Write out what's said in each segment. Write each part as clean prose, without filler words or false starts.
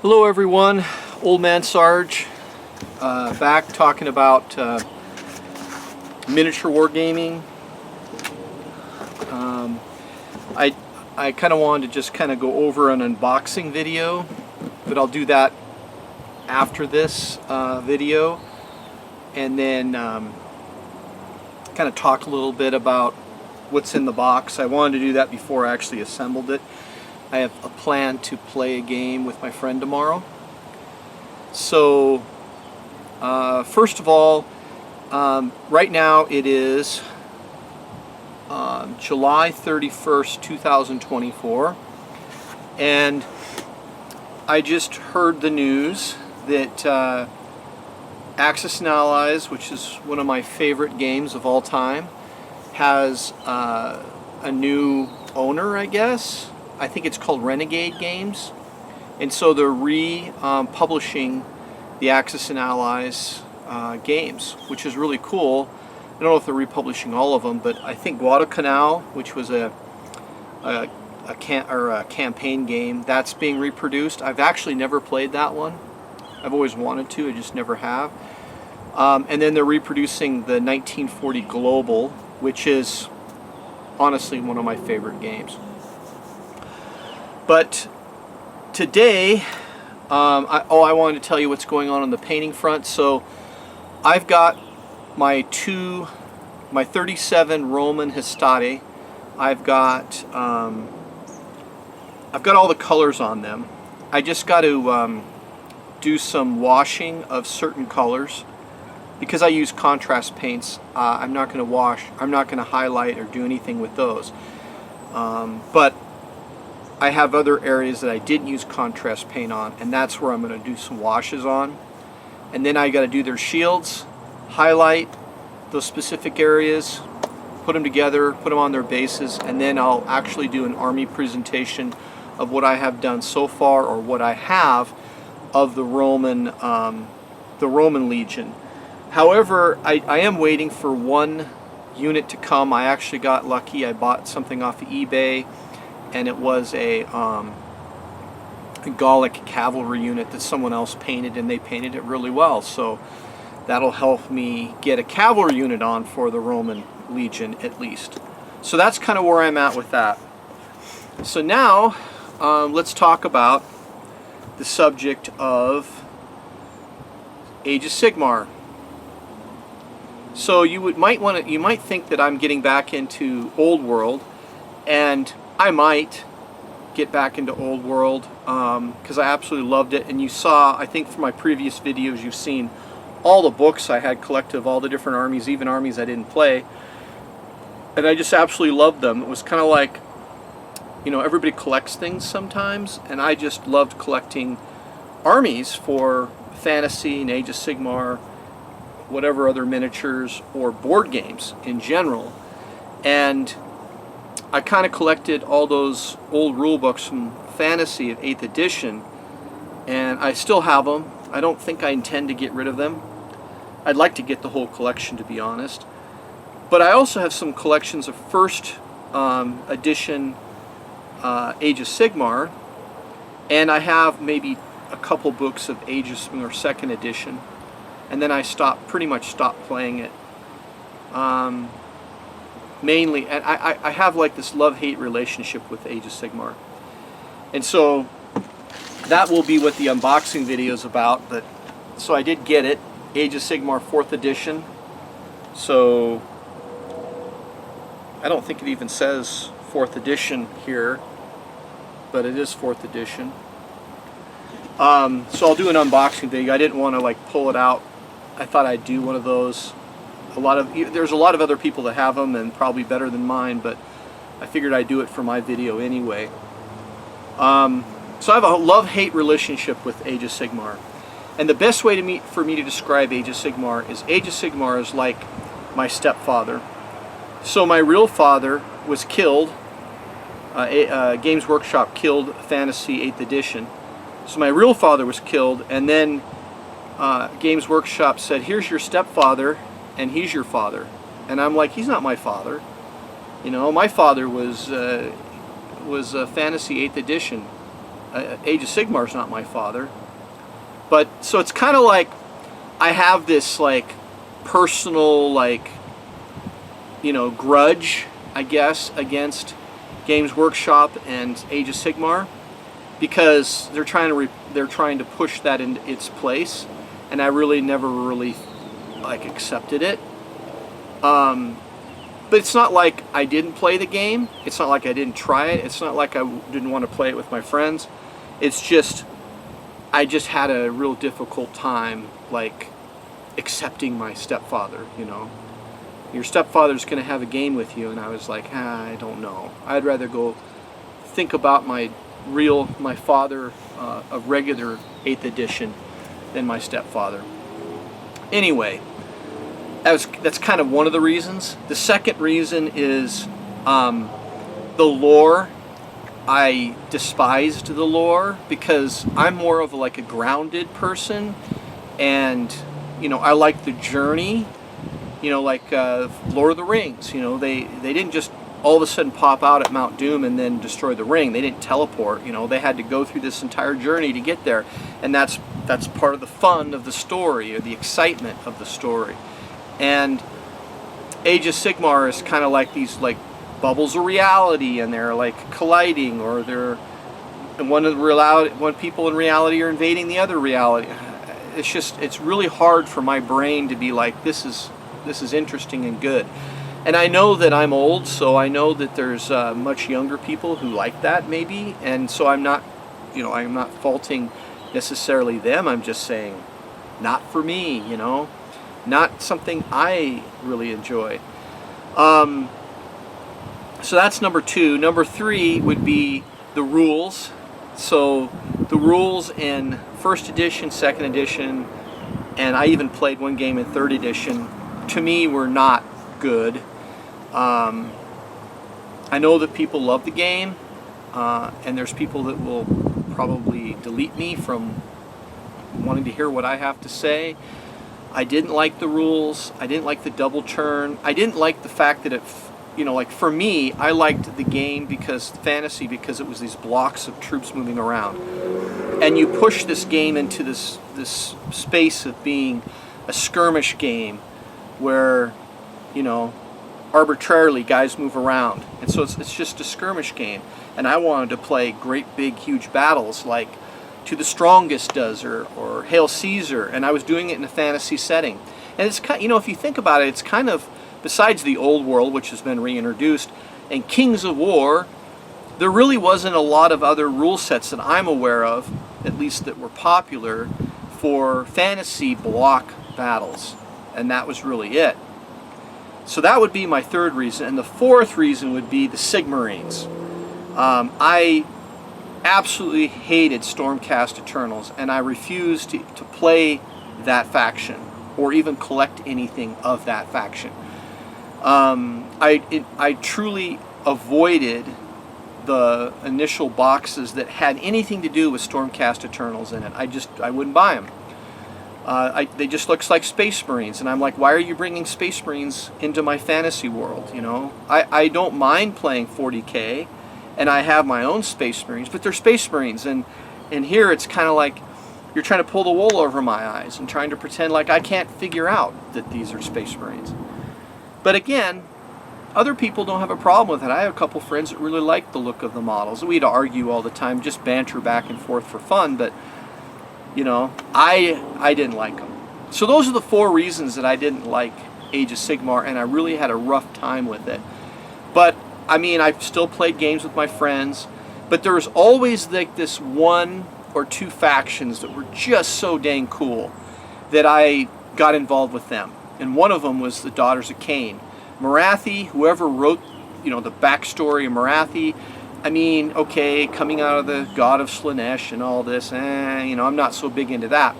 Hello everyone, Old Man Sarge, back talking about miniature wargaming. I kind of wanted to just kind of go over an unboxing video, but I'll do that after this video, and then kind of talk a little bit about what's in the box. I wanted to do that before I actually assembled it. I have a plan to play a game with my friend tomorrow. So first of all, right now it is July 31st, 2024, and I just heard the news that Axis and Allies, which is one of my favorite games of all time, has a new owner, I guess. I think it's called Renegade Games, and so they're republishing the Axis and Allies games, which is really cool. I don't know if they're republishing all of them, but I think Guadalcanal, which was a campaign game, that's being reproduced. I've actually never played that one. I've always wanted to, I just never have. And then they're reproducing the 1940 Global, which is honestly one of my favorite games. But today, I wanted to tell you what's going on the painting front. So I've got my 37 Roman Hestate. I've got all the colors on them. I just got to do some washing of certain colors because I use contrast paints. I'm not going to wash. I'm not going to highlight or do anything with those. But I have other areas that I didn't use contrast paint on, and that's where I'm going to do some washes on. And then I got to do their shields, highlight those specific areas, put them together, put them on their bases, and then I'll actually do an army presentation of what I have done so far, or what I have of the Roman Legion. However, I am waiting for one unit to come. I actually got lucky. I bought something off of eBay, and it was a Gallic cavalry unit that someone else painted, and they painted it really well. So that'll help me get a cavalry unit on for the Roman Legion at least. So that's kind of where I'm at with that. So now let's talk about the subject of Age of Sigmar. So you might think that I'm getting back into Old World, and I might get back into Old World because I absolutely loved it. And you saw, I think from my previous videos, you've seen all the books I had collected of all the different armies, even armies I didn't play, and I just absolutely loved them. It was kind of like, you know, everybody collects things sometimes, and I just loved collecting armies for fantasy and Age of Sigmar, whatever other miniatures or board games in general. And I kind of collected all those old rule books from Fantasy of 8th edition, and I still have them. I don't think I intend to get rid of them. I'd like to get the whole collection, to be honest. But I also have some collections of first edition Age of Sigmar, and I have maybe a couple books of Age of Sigmar second edition, and then I pretty much stopped playing it. Mainly, and I have like this love-hate relationship with Age of Sigmar, and so that will be what the unboxing video is about. But so I did get it, Age of Sigmar 4th edition. So I don't think it even says 4th edition here, but it is 4th edition. So I'll do an unboxing video. I didn't want to like pull it out. I thought I'd do one of those. There's a lot of other people that have them, and probably better than mine, but I figured I'd do it for my video anyway. So I have a love-hate relationship with Age of Sigmar, and the best way for me to describe Age of Sigmar is Age of Sigmar is like my stepfather. So my real father was killed. Games Workshop killed Fantasy 8th edition. So my real father was killed, and then Games Workshop said, "Here's your stepfather, and he's your father." And I'm like, he's not my father. You know, my father was Fantasy 8th edition. Age of Sigmar is not my father. But so it's kind of like I have this like personal like, you know, grudge, I guess, against Games Workshop and Age of Sigmar, because they're trying to push that in its place, and I really never really like accepted it. But it's not like I didn't play the game. It's not like I didn't try it. It's not like I didn't want to play it with my friends. It's just I just had a real difficult time like accepting my stepfather, you know. Your stepfather's going to have a game with you, and I was like, I don't know. I'd rather go think about my father of regular 8th edition than my stepfather. Anyway, that's kind of one of the reasons. The second reason is the lore. I despised the lore because I'm more of like a grounded person, and you know, I like the journey. You know, like Lord of the Rings. You know, they didn't just all of a sudden pop out at Mount Doom and then destroy the ring. They didn't teleport. You know, they had to go through this entire journey to get there, and that's part of the fun of the story, or the excitement of the story. And Age of Sigmar is kind of like these like bubbles of reality, and they're like colliding, or they're one people in reality are invading the other reality. It's really hard for my brain to be like, this is interesting and good. And I know that I'm old, so I know that there's much younger people who like that maybe, and so I'm not faulting necessarily them. I'm just saying, not for me, you know, not something I really enjoy. So that's number 2. Number 3 would be the rules. So the rules in 1st edition, 2nd edition, and I even played one game in 3rd edition, to me were not good. I know that people love the game, and there's people that will probably delete me from wanting to hear what I have to say. I didn't like the rules. I didn't like the double turn. I didn't like the fact that like for me, I liked the game because it was these blocks of troops moving around, and you push this game into this space of being a skirmish game where, you know, arbitrarily guys move around, and so it's just a skirmish game. And I wanted to play great big huge battles like To the Strongest does, or Hail Caesar, and I was doing it in a fantasy setting. And it's kind, you know, if you think about it, it's kind of, besides the old world, which has been reintroduced, and Kings of War, there really wasn't a lot of other rule sets that I'm aware of, at least that were popular, for fantasy block battles. And that was really it. So that would be my 3rd reason. And the 4th reason would be the Sigmarines. I absolutely hated Stormcast Eternals, and I refused to play that faction, or even collect anything of that faction. I truly avoided the initial boxes that had anything to do with Stormcast Eternals in it. I wouldn't buy them. They just look like Space Marines, and I'm like, why are you bringing Space Marines into my fantasy world? You know, I don't mind playing 40k, and I have my own Space Marines, but they're Space Marines, and here it's kind of like you're trying to pull the wool over my eyes and trying to pretend like I can't figure out that these are Space Marines. But again, other people don't have a problem with it. I have a couple friends that really like the look of the models. We'd argue all the time, just banter back and forth for fun, but you know, I didn't like them. So those are the 4 reasons that I didn't like Age of Sigmar, and I really had a rough time with it. But I mean, I've still played games with my friends, but there was always like this 1 or 2 factions that were just so dang cool that I got involved with them. And one of them was the Daughters of Cain. Marathi, whoever wrote, you know, the backstory of Marathi, I mean, okay, coming out of the god of Slanesh and all this, you know, I'm not so big into that.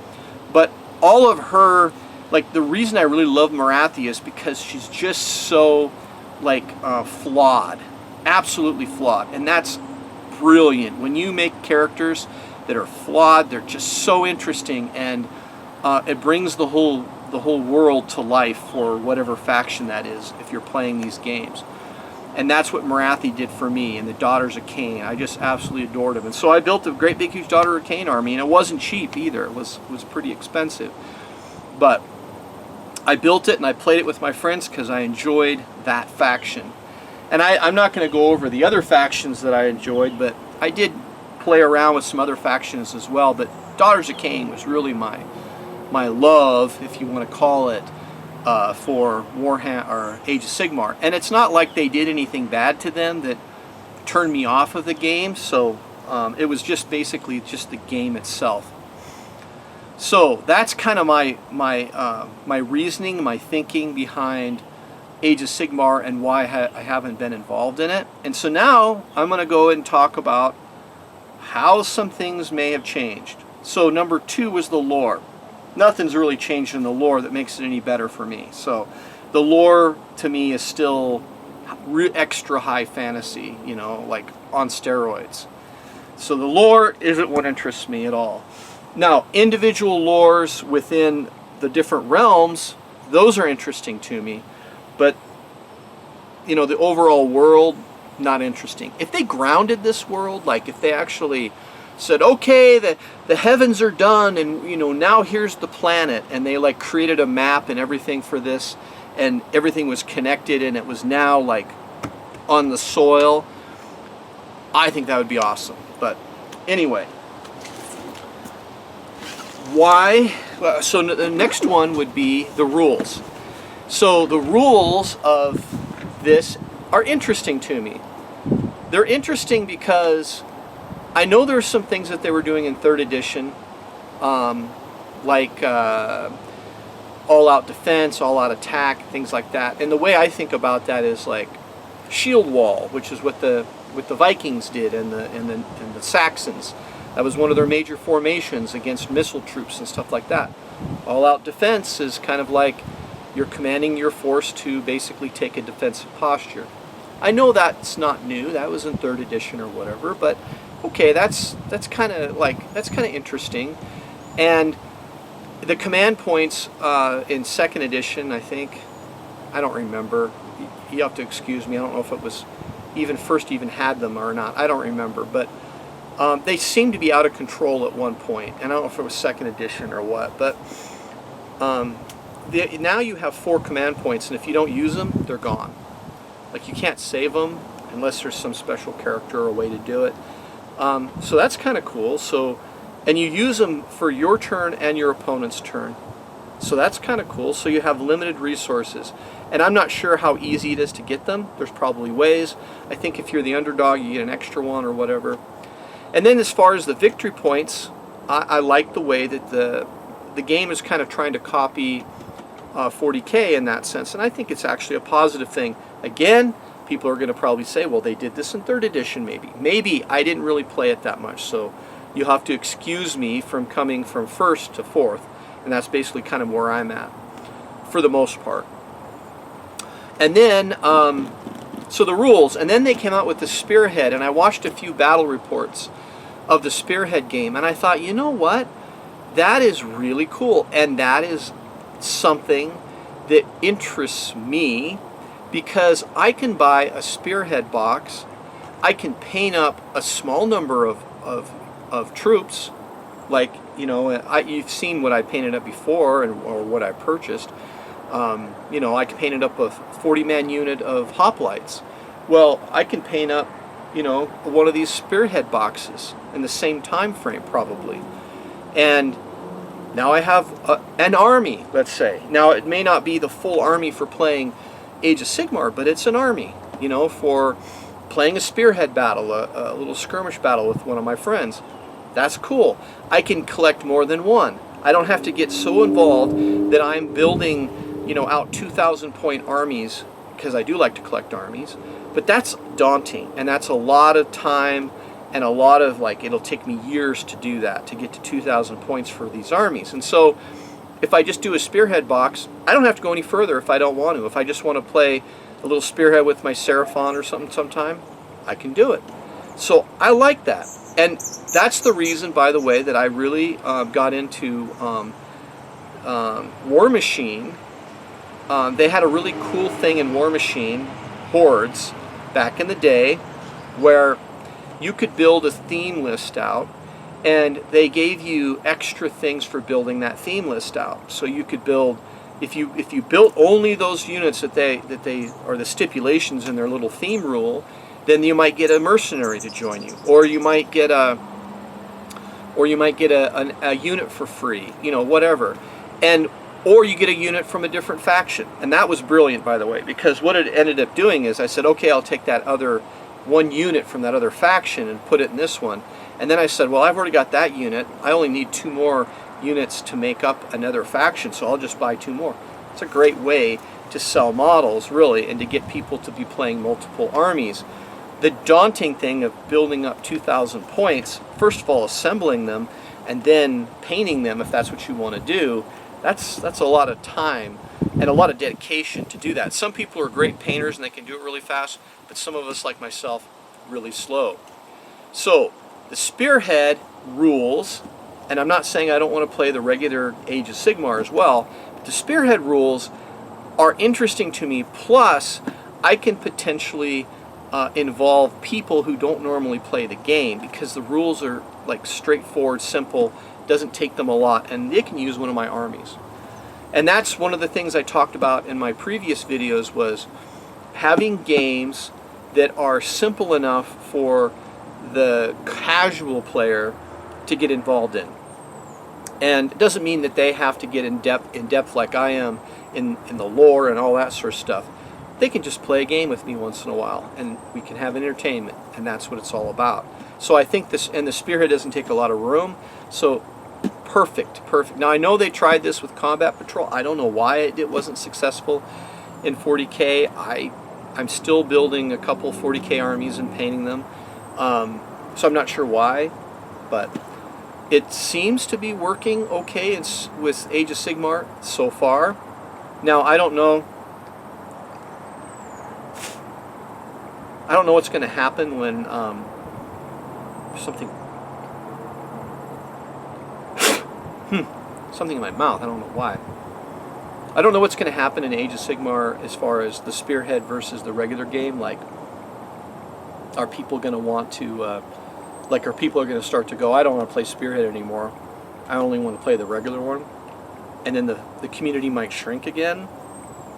But all of her, like, the reason I really love Marathi is because she's just so, like, flawed. Absolutely flawed. And that's brilliant. When you make characters that are flawed, they're just so interesting, and it brings the whole world to life for whatever faction that is if you're playing these games. And that's what Marathi did for me and the Daughters of Cain. I just absolutely adored them. And so I built a great big huge Daughter of Cain army, and it wasn't cheap either. It was pretty expensive. But I built it and I played it with my friends because I enjoyed that faction. And I'm not going to go over the other factions that I enjoyed, but I did play around with some other factions as well. But Daughters of Cain was really my love, if you want to call it, for Warhammer or Age of Sigmar. And it's not like they did anything bad to them that turned me off of the game. So it was just basically just the game itself. So that's kind of my reasoning, my thinking behind Age of Sigmar and why I haven't been involved in it. And so now I'm going to go and talk about how some things may have changed. So number 2 was the lore. Nothing's really changed in the lore that makes it any better for me. So the lore to me is still extra high fantasy, you know, like on steroids. So the lore isn't what interests me at all. Now, individual lores within the different realms, those are interesting to me. But, you know, the overall world, not interesting. If they grounded this world, like if they actually said, okay, the heavens are done, and you know, now here's the planet, and they like created a map and everything for this, and everything was connected, and it was now like on the soil, I think that would be awesome. But anyway, why? So the next one would be the rules. So the rules of this are interesting to me. They're interesting because I know there's some things that they were doing in 3rd edition, like all-out defense, all-out attack, things like that. And the way I think about that is like shield wall, which is what the Vikings did and the Saxons. That was one of their major formations against missile troops and stuff like that. All-out defense is kind of like you're commanding your force to basically take a defensive posture. I know that's not new. That was in 3rd edition or whatever, but okay, that's kind of interesting. And the command points in 2nd edition, I think, I don't remember. You have to excuse me. I don't know if it was even had them or not. I don't remember, but they seem to be out of control at one point. And I don't know if it was 2nd edition or what, but now you have 4 command points, and if you don't use them, they're gone. Like you can't save them unless there's some special character or way to do it. So that's kind of cool. So, and you use them for your turn and your opponent's turn. So that's kind of cool. So you have limited resources. And I'm not sure how easy it is to get them. There's probably ways. I think if you're the underdog, you get an extra one or whatever. And then as far as the victory points, I like the way that the game is kind of trying to copy 40K in that sense. And I think it's actually a positive thing. Again, people are going to probably say, well, they did this in 3rd edition maybe. Maybe I didn't really play it that much, so you'll have to excuse me from coming from 1st to 4th, and that's basically kind of where I'm at, for the most part. And then, so the rules, and then they came out with the Spearhead, and I watched a few battle reports of the Spearhead game, and I thought, you know what? That is really cool, and that is something that interests me, because I can buy a Spearhead box, I can paint up a small number of troops, like, you know, you've seen what I painted up before or what I purchased. You know, I can paint it up a 40-man unit of hoplites. Well, I can paint up, you know, one of these Spearhead boxes in the same time frame probably. And now I have an army, let's say. Now it may not be the full army for playing Age of Sigmar, but it's an army, you know, for playing a Spearhead battle, a little skirmish battle with one of my friends. That's cool. I can collect more than one. I don't have to get so involved that I'm building, you know, out 2,000 point armies, because I do like to collect armies, but that's daunting, and that's a lot of time and a lot of, like, it'll take me years to do that, to get to 2,000 points for these armies. And so if I just do a Spearhead box, I don't have to go any further if I don't want to. If I just want to play a little Spearhead with my Seraphon or something sometime, I can do it. So I like that. And that's the reason, by the way, that I really got into War Machine. They had a really cool thing in War Machine, Hordes, back in the day where you could build a theme list out, and they gave you extra things for building that theme list out. So you could build, if you built only those units that they are the stipulations in their little theme rule, then you might get a mercenary to join you, or you might get a unit for free, you know, whatever, or you get a unit from a different faction. And that was brilliant, by the way, because what it ended up doing is I said, okay, I'll take that other one unit from that other faction and put it in this one. And then I said, well, I've already got that unit. I only need 2 more units to make up another faction, so I'll just buy 2 more. It's a great way to sell models, really, and to get people to be playing multiple armies. The daunting thing of building up 2,000 points, first of all, assembling them, and then painting them, if that's what you want to do, that's a lot of time and a lot of dedication to do that. Some people are great painters and they can do it really fast, but some of us, like myself, really slow. So the Spearhead rules, and I'm not saying I don't want to play the regular Age of Sigmar as well, but the Spearhead rules are interesting to me, plus I can potentially involve people who don't normally play the game, because the rules are like straightforward, simple, doesn't take them a lot, and they can use one of my armies. And that's one of the things I talked about in my previous videos, was having games that are simple enough for the casual player to get involved in. And it doesn't mean that they have to get in depth like I am in the lore and all that sort of stuff. They can just play a game with me once in a while, and we can have entertainment, and that's what it's all about. So I think this, and the Spearhead doesn't take a lot of room, so perfect. Now I know they tried this with Combat Patrol. I don't know why it wasn't successful in 40K. I'm still building a couple 40K armies and painting them, so I'm not sure why, but it seems to be working okay with Age of Sigmar so far. Now I don't know what's going to happen when something in my mouth. I don't know why. I don't know what's going to happen in Age of Sigmar as far as the Spearhead versus the regular game. Like, are people going to want to, are people going to start to go, I don't want to play Spearhead anymore, I only want to play the regular one, and then the community might shrink again,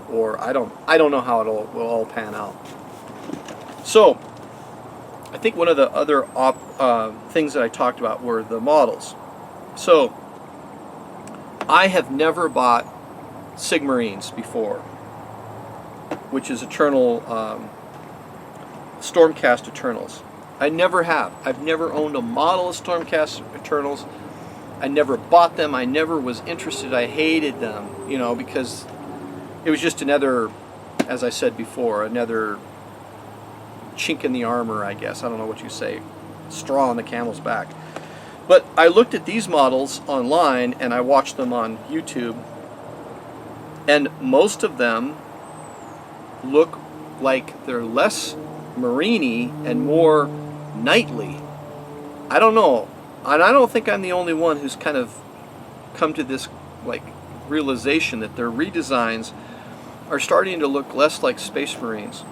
or I don't know how it will all pan out. So I think one of the other things that I talked about were the models. So I have never bought Sigmarines before, which is Eternal Stormcast Eternals. I never have. I've never owned a model of Stormcast Eternals. I never bought them. I never was interested. I hated them, you know, because it was just another, as I said before, another chink in the armor, I guess. I don't know what you say. Straw on the camel's back. But I looked at these models online and I watched them on YouTube, and most of them look like they're less marine-y and more knightly. I don't know. And I don't think I'm the only one who's kind of come to this like realization that their redesigns are starting to look less like Space Marines.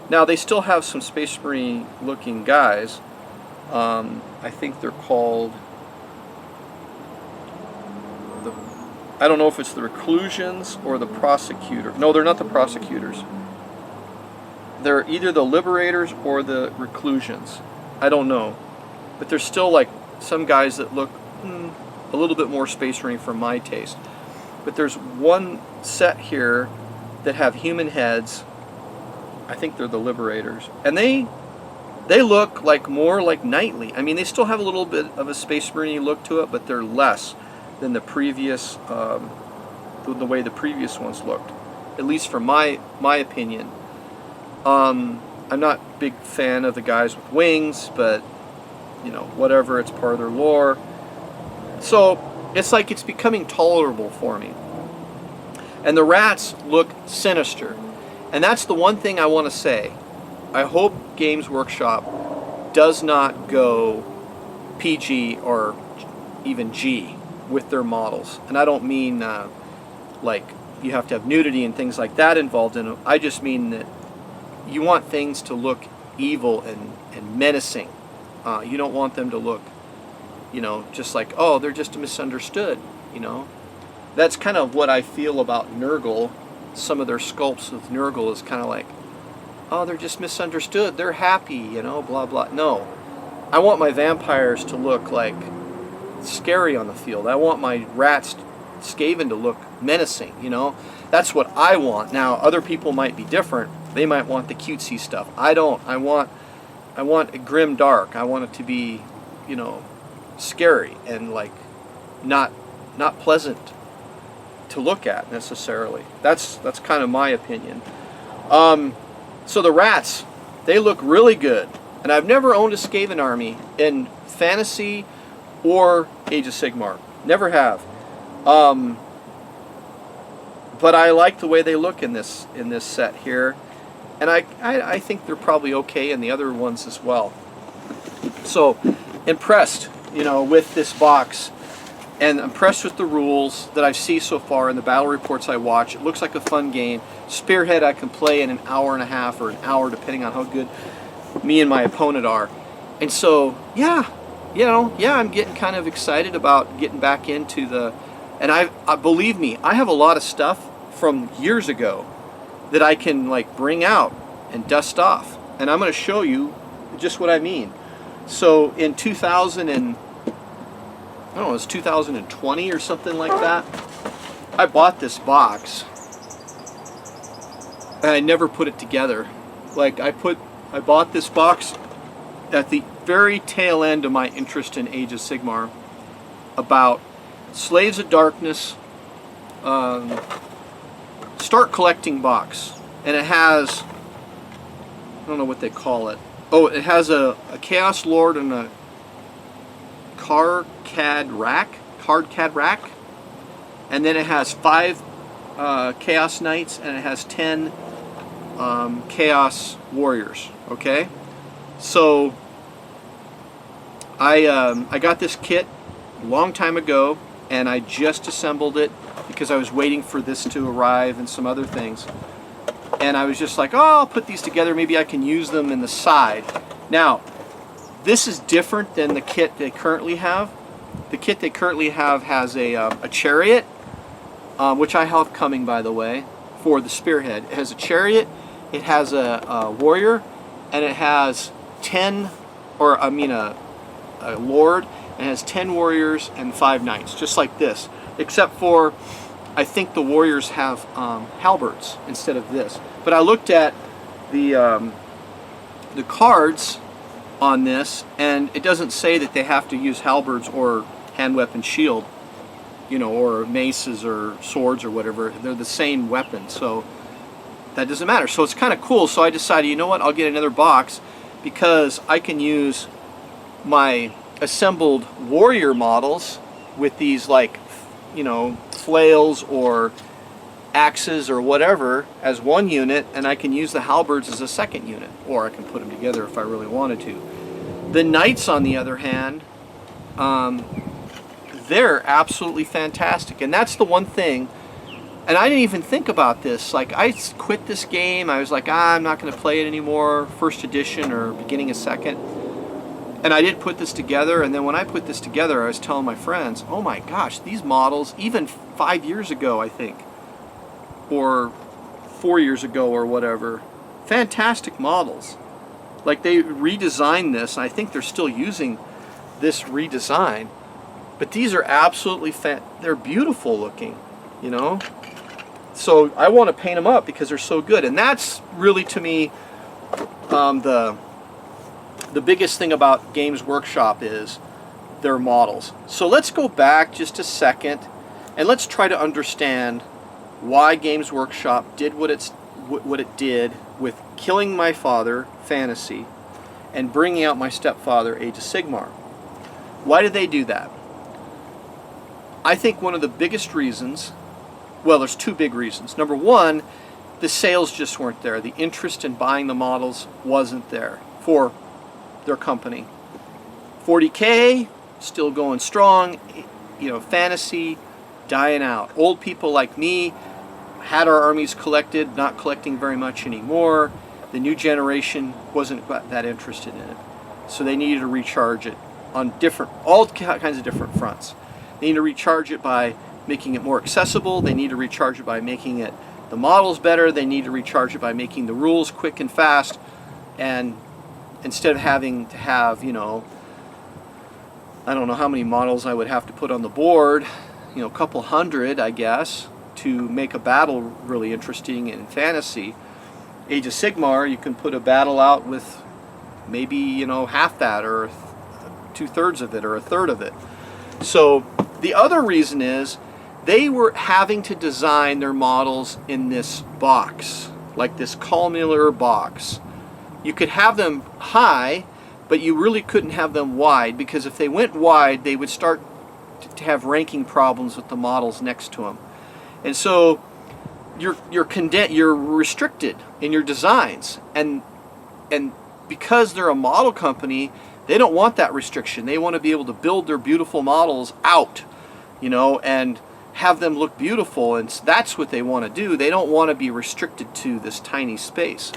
Now they still have some Space Marine looking guys. I think they're called, I don't know if it's the Reclusions or the Prosecutor. No, they're not the Prosecutors. They're either the Liberators or the Reclusions. I don't know. But there's still like some guys that look a little bit more Space Marine for my taste. But there's one set here that have human heads. I think they're the Liberators. And they look like more like knightly. I mean, they still have a little bit of a Space Marine look to it, but they're less than the previous, the way the previous ones looked. At least from my opinion. I'm not a big fan of the guys with wings, but you know, whatever, it's part of their lore. So it's like it's becoming tolerable for me. And the rats look sinister. And that's the one thing I want to say. I hope Games Workshop does not go PG or even G with their models. And I don't mean like you have to have nudity and things like that involved in them. I just mean that you want things to look evil and menacing. You don't want them to look, just like, oh, they're just misunderstood, That's kind of what I feel about Nurgle. Some of their sculpts with Nurgle is kind of like, oh, they're just misunderstood. They're happy, blah, blah. No. I want my vampires to look like scary on the field. I want my rats, Skaven, to look menacing, That's what I want. Now, other people might be different. They might want the cutesy stuff. I don't. I want a grim dark. I want it to be, scary and like not pleasant to look at necessarily. That's kind of my opinion. So the rats, they look really good. And I've never owned a Skaven army in Fantasy or Age of Sigmar. Never have. But I like the way they look in this set here. And I think they're probably okay in the other ones as well. So impressed, with this box. And impressed with the rules that I see so far in the battle reports I watch. It looks like a fun game. Spearhead I can play in an hour and a half or an hour, depending on how good me and my opponent are. And so, yeah, I'm getting kind of excited about getting back into the... And I believe me, I have a lot of stuff from years ago that I can like bring out and dust off. And I'm going to show you just what I mean. So in 2020 or something like that, I bought this box and I never put it together. Like I bought this box at the very tail end of my interest in Age of Sigmar about Slaves of Darkness Start Collecting box. And it has, I don't know what they call it. Oh, it has a Chaos Lord and a card CAD rack, and then it has 5 Chaos Knights, and it has 10 Chaos Warriors. Okay, so I got this kit a long time ago, and I just assembled it because I was waiting for this to arrive and some other things. And I was just like, oh, I'll put these together. Maybe I can use them in the side. Now, this is different than the kit they currently have. The kit they currently have has a chariot, which I have coming, by the way, for the spearhead. It has a chariot, it has a warrior, and it has 10, or I mean a lord, and it has 10 warriors and 5 knights, just like this. Except for, I think the warriors have halberds instead of this. But I looked at the cards on this, and it doesn't say that they have to use halberds or hand weapon shield, or maces or swords or whatever. They're the same weapon, so that doesn't matter. So it's kind of cool. So I decided, you know what, I'll get another box because I can use my assembled warrior models with these like, flails or axes or whatever as one unit, and I can use the halberds as a second unit, or I can put them together if I really wanted to. The knights, on the other hand, they're absolutely fantastic, and that's the one thing. And I didn't even think about this. Like, I quit this game. I was like, I'm not going to play it anymore, first edition or beginning of second. And I did put this together, and then when I put this together, I was telling my friends, oh my gosh, these models, even 5 years ago, I think, or 4 years ago or whatever, fantastic models. Like, they redesigned this, and I think they're still using this redesign, but these are absolutely they're beautiful looking, So I want to paint them up because they're so good, and that's really, to me, the biggest thing about Games Workshop is their models. So let's go back just a second and let's try to understand why Games Workshop did what it did with killing my father, Fantasy, and bringing out my stepfather, Age of Sigmar. Why did they do that? I think one of the biggest reasons, well, there's 2 big reasons. Number one, the sales just weren't there. The interest in buying the models wasn't there for their company. 40K still going strong, Fantasy dying out. Old people like me had our armies collected, not collecting very much anymore. the new generation wasn't that interested in it. So they needed to recharge it on all kinds of different fronts. They need to recharge it by making it more accessible. They need to recharge it by making it the models better. They need to recharge it by making the rules quick and fast. And instead of having to have, you know, I don't know how many models I would have to put on the board, you know, a couple hundred, I guess, to make a battle really interesting in fantasy. Age of Sigmar, you can put a battle out with maybe, you know, half that, or 2/3 of it, or 1/3 of it. So the other reason is they were having to design their models in this box, like this columnar box. You could have them high, but you really couldn't have them wide, because if they went wide, they would start to have ranking problems with the models next to them. And so you're restricted in your designs, and because they're a model company, they don't want that restriction. They want to be able to build their beautiful models out, you know, and have them look beautiful, and that's what they want to do. They don't want to be restricted to this tiny space.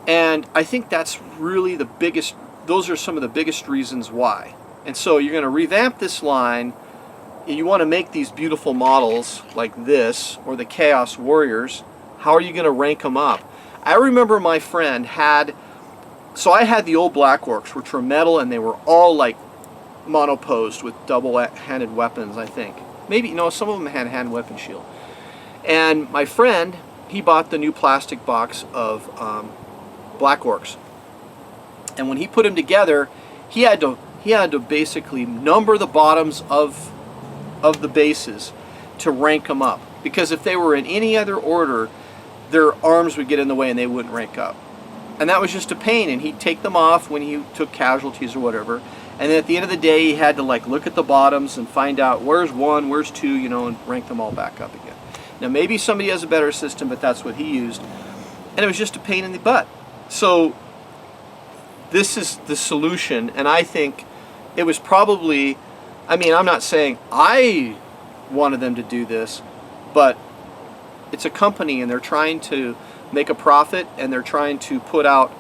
And I think that's really the biggest, those are some of the biggest reasons why. And so you're going to revamp this line. You want to make these beautiful models like this, or the Chaos Warriors. How are you going to rank them up? I remember my friend had, so I had the old Black Orcs, which were metal, and they were all like monoposed with double-handed weapons, I think. Maybe, no, some of them had hand weapon shield. And my friend, he bought the new plastic box of Black Orcs. And when he put them together, he had to basically number the bottoms of the bases to rank them up, because if they were in any other order, their arms would get in the way and they wouldn't rank up. And that was just a pain, and he'd take them off when he took casualties or whatever, and then at the end of the day he had to like look at the bottoms and find out where's 1, where's 2, you know, and rank them all back up again. Now maybe somebody has a better system, but that's what he used, and it was just a pain in the butt. So this is the solution, and I think it was probably, I mean, I'm not saying I wanted them to do this, but it's a company and they're trying to make a profit, and they're trying to put out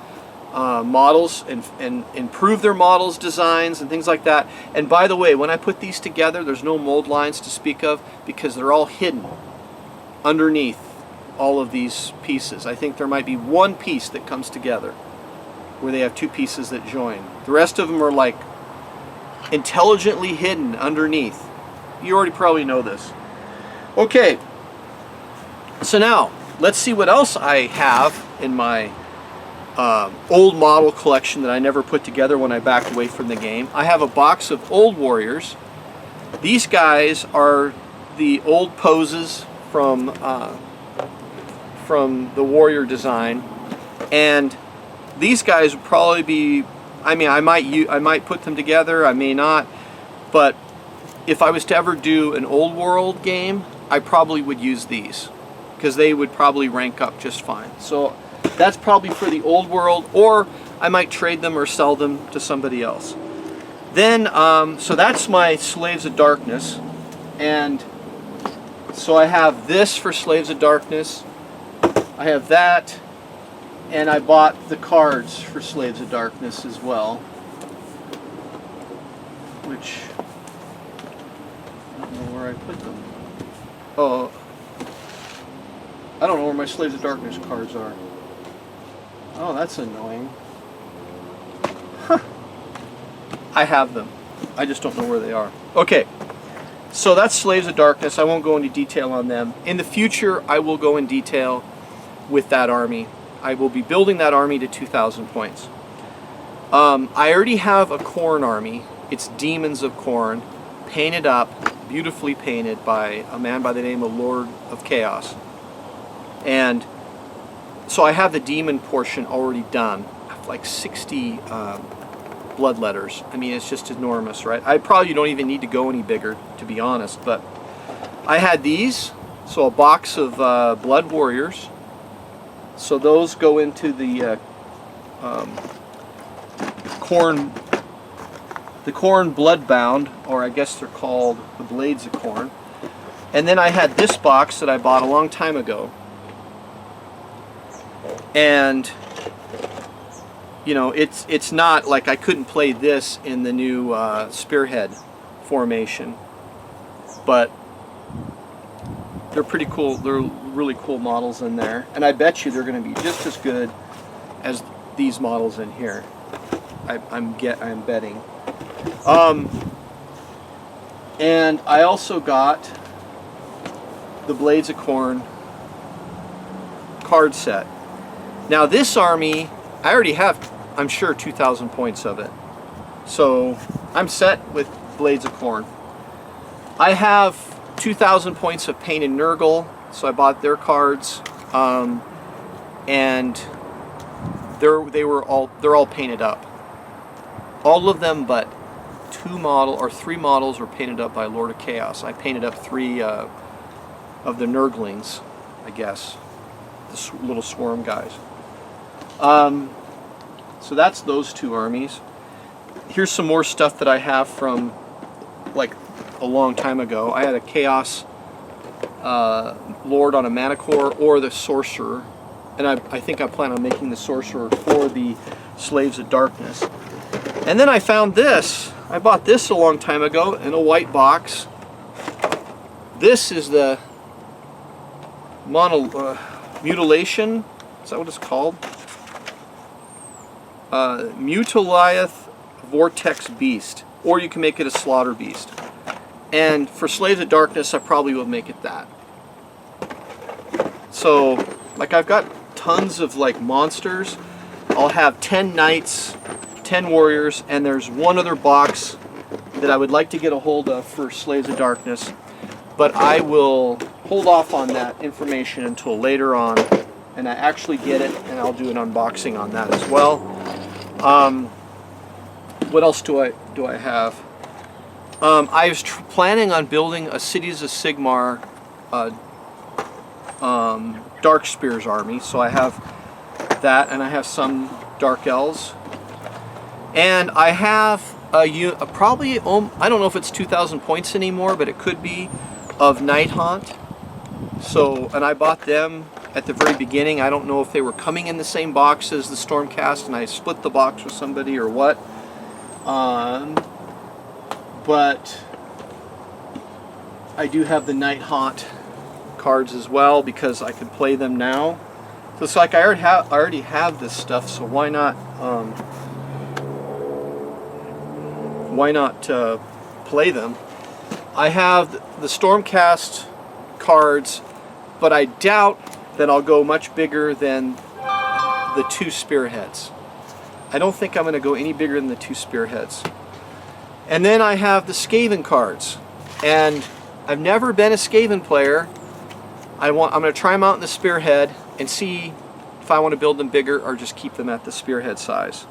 models and improve their models designs and things like that. And by the way, when I put these together, there's no mold lines to speak of, because they're all hidden underneath all of these pieces. I think there might be one piece that comes together where they have 2 pieces that join. The rest of them are like intelligently hidden underneath. You already probably know this. Okay, so now let's see what else I have in my old model collection that I never put together when I backed away from the game. I have a box of old warriors. These guys are the old poses from the warrior design, and these guys would probably be, I mean, I might put them together, I may not, but if I was to ever do an old world game, I probably would use these, because they would probably rank up just fine. So that's probably for the old world, or I might trade them or sell them to somebody else. Then, so that's my Slaves of Darkness, and so I have this for Slaves of Darkness, I have that, and I bought the cards for Slaves of Darkness as well, which I don't know where I put them. Oh, I don't know where my Slaves of Darkness cards are. Oh, that's annoying. Huh. I have them. I just don't know where they are. Okay, so that's Slaves of Darkness. I won't go into detail on them. In the future, I will go in detail with that army. I will be building that army to 2,000 points. I already have a Khorne army. It's Demons of Khorne, painted up, beautifully painted by a man by the name of Lord of Chaos. And so I have the demon portion already done. I have like 60 blood letters. I mean, it's just enormous, right? I probably don't even need to go any bigger, to be honest. But I had these, so a box of blood warriors. So those go into the Khorne Bloodbound, or I guess they're called the Blades of Khorne. And then I had this box that I bought a long time ago. And you know, it's not like I couldn't play this in the new spearhead formation, but they're pretty cool. They're really cool models in there, and I bet you they're going to be just as good as these models in here. I'm betting. And I also got the Blades of Corn card set. Now this army, I already have, I'm sure, 2,000 points of it. So I'm set with Blades of Corn. I have 2,000 points of Painted Nurgle, so I bought their cards, and they're all painted up. All of them but 3 models were painted up by Lord of Chaos. I painted up 3 of the Nurglings, I guess, the little swarm guys. So that's those 2 armies. Here's some more stuff that I have from like a long time ago. I had a Chaos Lord on a Manicore or the Sorcerer, and I think I plan on making the Sorcerer for the Slaves of Darkness. And then I found this. I bought this a long time ago in a white box. This is the Mutilation. Is that what it's called? Mutaliath Vortex Beast, or you can make it a Slaughter Beast. And for Slaves of Darkness, I probably will make it that. So, like, I've got tons of like monsters. I'll have 10 knights, 10 warriors, and there's one other box that I would like to get a hold of for Slaves of Darkness, but I will hold off on that information until later on, and I actually get it, and I'll do an unboxing on that as well. What else do I have? I was planning on building a Cities of Sigmar Dark Spears army, so I have that, and I have some Dark Elves, and I have probably, I don't know if it's 2,000 points anymore, but it could be, of Night Haunt. So, and I bought them at the very beginning. I don't know if they were coming in the same box as the Stormcast and I split the box with somebody or what. But I do have the Night Haunt cards as well because I can play them now. So it's like I already have this stuff, so why not play them? I have the Stormcast cards, but I doubt that I'll go much bigger than the 2 Spearheads. I don't think I'm going to go any bigger than the 2 Spearheads. And then I have the Skaven cards, and I've never been a Skaven player. I'm going to try them out in the Spearhead and see if I want to build them bigger or just keep them at the Spearhead size.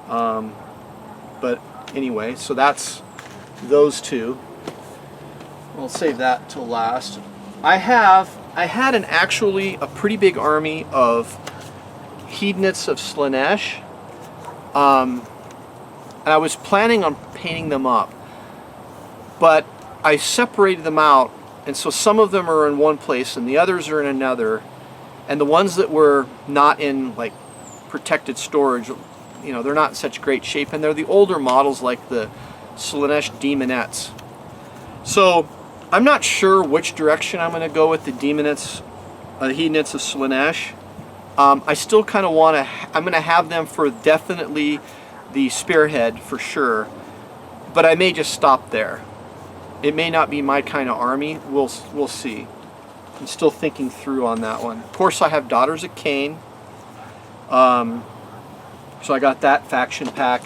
But anyway, so that's those 2. I'll save that till last. I had actually a pretty big army of Hedonists of Slaanesh. And I was planning on painting them up, but I separated them out, and so some of them are in one place and the others are in another, and the ones that were not in like protected storage, you know, they're not in such great shape, and they're the older models like the Slaanesh Demonettes. So I'm not sure which direction I'm going to go with the Demonettes, Hedonists of Slaanesh. I still kind of want to, I'm going to have them for definitely the Spearhead for sure, but I may just stop there. It may not be my kind of army. We'll see. I'm still thinking through on that one. Of course, I have Daughters of Cain. So I got that faction pack.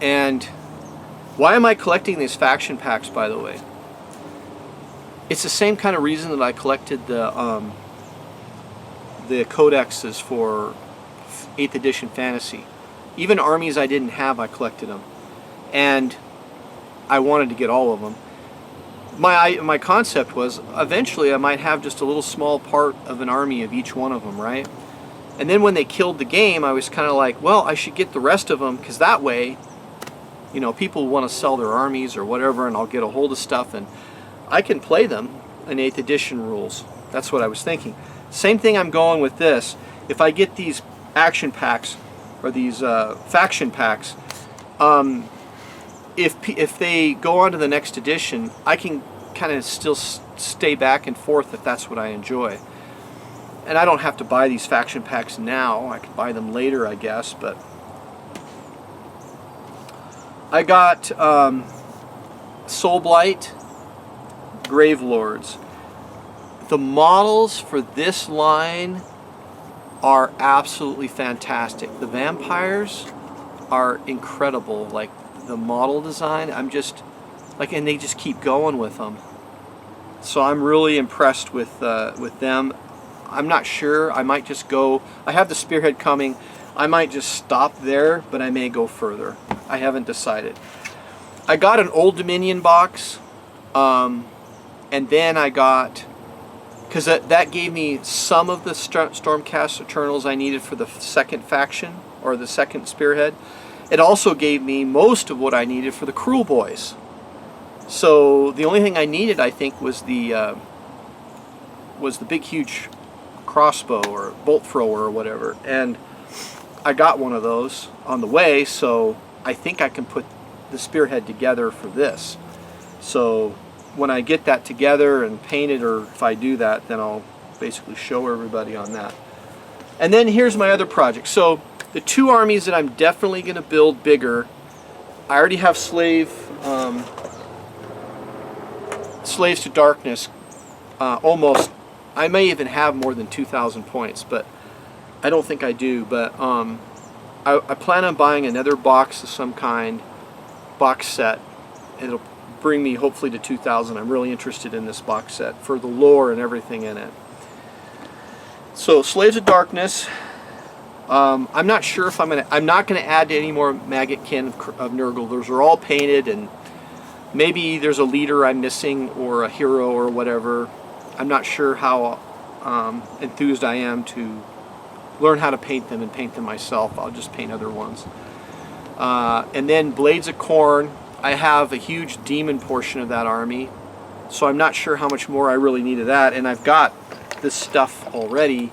And why am I collecting these faction packs, by the way? It's the same kind of reason that I collected the codexes for 8th edition fantasy. Even armies I didn't have, I collected them, and I wanted to get all of them. My concept was eventually I might have just a little small part of an army of each one of them, right? And then when they killed the game, I was kind of like, well, I should get the rest of them, because that way, you know, people want to sell their armies or whatever, and I'll get a hold of stuff and I can play them in 8th edition rules. That's what I was thinking. Same thing I'm going with this. if I get these action packs or these faction packs, if they go on to the next edition, I can kind of still stay back and forth if that's what I enjoy. And I don't have to buy these faction packs now. I could buy them later, I guess. But I got Soulblight, Gravelords. The models for this line are absolutely fantastic. The vampires are incredible. Like the model design, I'm just like, and they just keep going with them. So I'm really impressed with them. I'm not sure. I might just go. I have the Spearhead coming. I might just stop there, but I may go further. I haven't decided. I got an Old Dominion box, and then I got, because that gave me some of the Stormcast Eternals I needed for the second faction, or the second Spearhead. It also gave me most of what I needed for the Cruel Boys. So the only thing I needed, I think, was the big, huge crossbow or bolt thrower or whatever. And I got one of those on the way, so I think I can put the Spearhead together for this. So when I get that together and paint it, or if I do that, then I'll basically show everybody on that. And then here's my other project. So the two armies that I'm definitely going to build bigger, I already have Slaves to Darkness almost. I may even have more than 2,000 points, but I don't think I do. But I plan on buying another box of some kind, box set. It'll bring me hopefully to 2,000. I'm really interested in this box set for the lore and everything in it. So Slaves of Darkness. I'm not sure if I'm not gonna add any more Maggot Kin of Nurgle. Those are all painted, and maybe there's a leader I'm missing or a hero or whatever. I'm not sure how enthused I am to learn how to paint them and paint them myself. I'll just paint other ones. And then Blades of Corn. I have a huge demon portion of that army, so I'm not sure how much more I really need of that. And I've got this stuff already.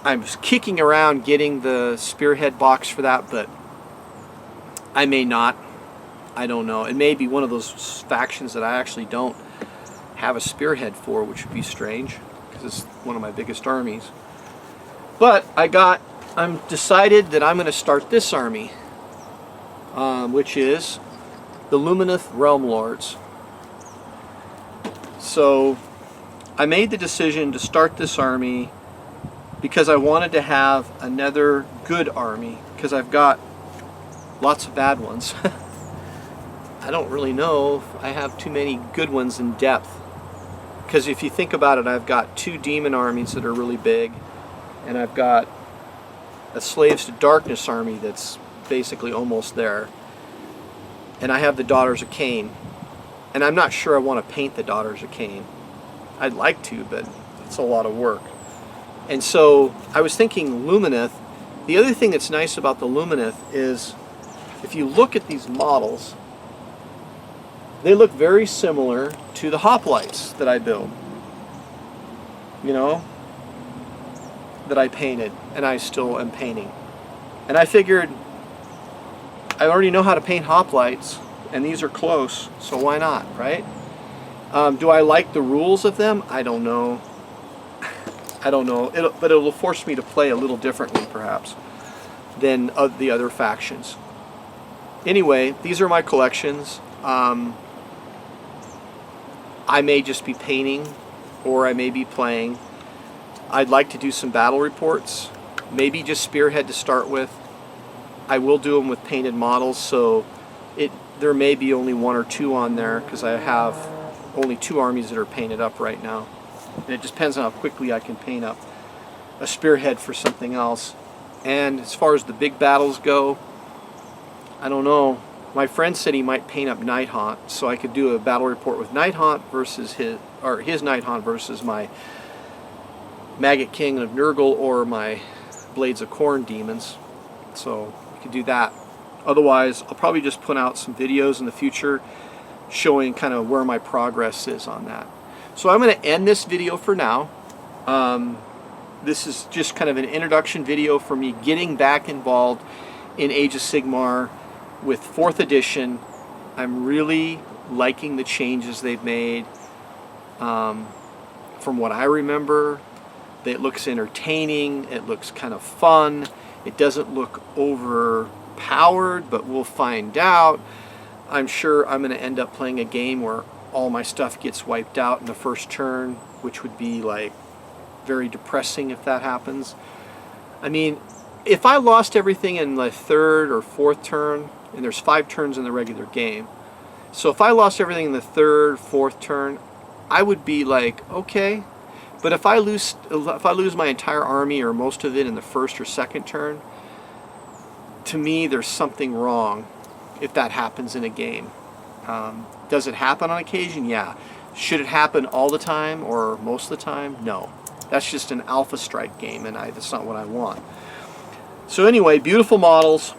I'm kicking around getting the Spearhead box for that, but I may not. I don't know. It may be one of those factions that I actually don't have a Spearhead for, which would be strange because it's one of my biggest armies. But I'm decided that I'm going to start this army, which is the Lumineth Realm Lords. So I made the decision to start this army because I wanted to have another good army, because I've got lots of bad ones. I don't really know if I have too many good ones in depth, because if you think about it, I've got two demon armies that are really big, and I've got a Slaves to Darkness army that's basically almost there, and I have the Daughters of Cain, and I'm not sure I want to paint the Daughters of Cain. I'd like to, but it's a lot of work. And so I was thinking Lumineth. The other thing that's nice about the Lumineth is if you look at these models, they look very similar to the hoplites that I build, you know, that I painted and I still am painting. And I figured I already know how to paint hoplites, and these are close, so why not, right? Do I like the rules of them? I don't know. I don't know, but it'll force me to play a little differently, perhaps, than the other factions. Anyway, these are my collections. I may just be painting, or I may be playing. I'd like to do some battle reports, maybe just Spearhead to start with. I will do them with painted models, so there may be only one or two on there, because I have only two armies that are painted up right now. And it just depends on how quickly I can paint up a Spearhead for something else. And as far as the big battles go, I don't know. My friend said he might paint up Nighthaunt, so I could do a battle report with Nighthaunt versus his Nighthaunt versus my Maggot King of Nurgle or my Blades of Corn demons. So I could do that. Otherwise, I'll probably just put out some videos in the future showing kind of where my progress is on that. So I'm going to end this video for now. this is just kind of an introduction video for me getting back involved in Age of Sigmar with 4th edition. I'm really liking the changes they've made. From what I remember, it looks entertaining, it looks kind of fun, it doesn't look overpowered, but we'll find out. I'm sure I'm going to end up playing a game where all my stuff gets wiped out in the first turn, which would be like very depressing if that happens. I mean, if I lost everything in the 3rd or 4th turn, and there's 5 turns in the regular game, so if I lost everything in the 3rd, 4th turn, I would be like, okay. But if I lose my entire army or most of it in the 1st or 2nd turn, to me there's something wrong if that happens in a game. Does it happen on occasion? Yeah. Should it happen all the time or most of the time? No. That's just an alpha strike game, and that's not what I want. So anyway, beautiful models.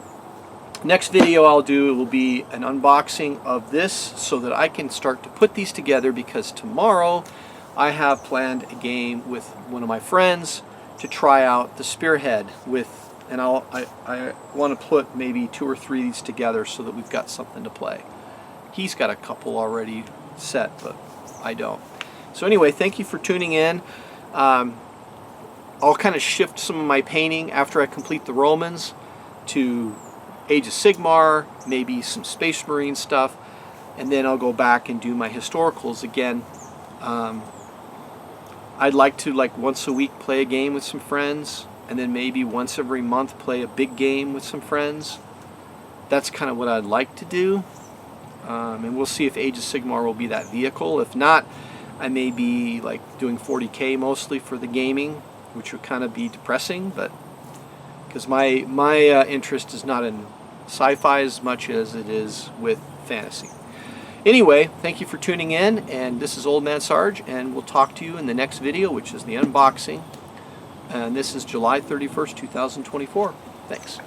Next video I'll do will be an unboxing of this so that I can start to put these together, because tomorrow I have planned a game with one of my friends to try out the Spearhead with, and I want to put maybe 2 or 3 of these together so that we've got something to play. He's got a couple already set, but I don't. So anyway, thank you for tuning in. I'll kind of shift some of my painting after I complete the Romans to Age of Sigmar, maybe some Space Marine stuff, and then I'll go back and do my historicals again. I'd like to, like, once a week play a game with some friends, and then maybe once every month play a big game with some friends. That's kind of what I'd like to do, and we'll see if Age of Sigmar will be that vehicle. If not, I may be like doing 40K mostly for the gaming, which would kind of be depressing, but because my interest is not in sci-fi as much as it is with fantasy. Anyway, thank you for tuning in, and this is Old Man Sarge, and we'll talk to you in the next video, which is the unboxing, and this is July 31st, 2024. Thanks.